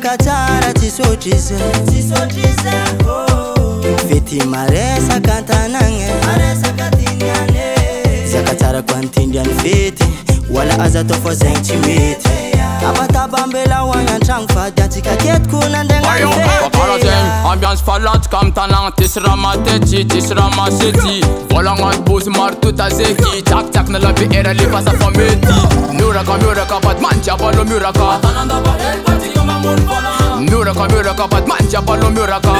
Katara tisotriza Feti maresa kantanange Zakatara kwantindian feti Wala aza tofo zengchimeti Abatabambela wanyanchang fadyatika ket kunandenga feti Ambiance falat kam tanang tisra mateti tisra maseti Volangan bus martu tazeki Chak chak na labi era li pasa fameti Muraka batman jabalo muraka Muraka batman jabalo muraka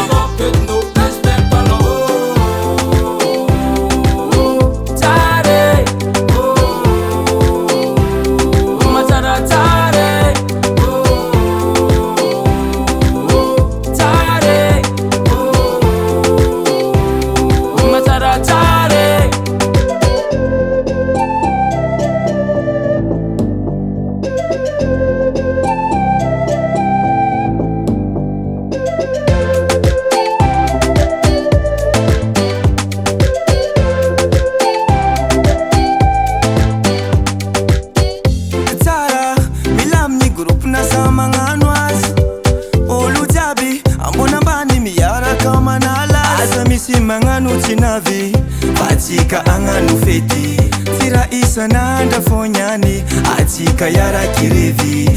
Manganu chinavi Atika anganu feti Tira isa nanda fonyani Atika yara kirevi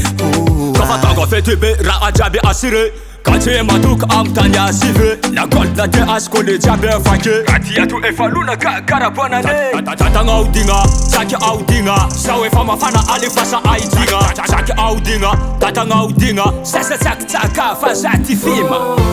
Kafatanga feti be ra ajabi asire Kati matuk amtanya sive Na golda te askole jabe fake Kati atu efaluna karabona ne Tatanga audinga, saki audinga Sawe fama fana alifasa aidinga Saki audinga, tatanga audinga Sasa taka fazati fima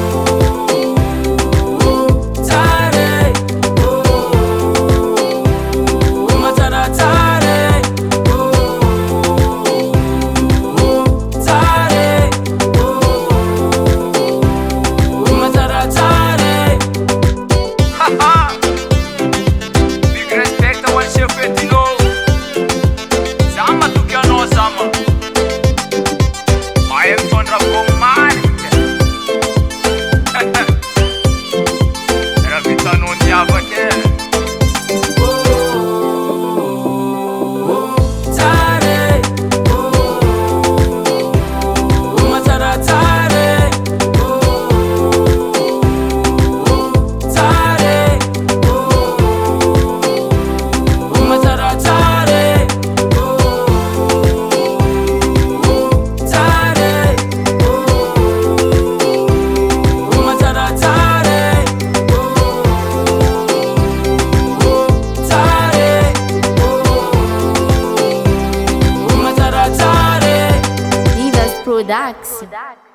DIVA'S.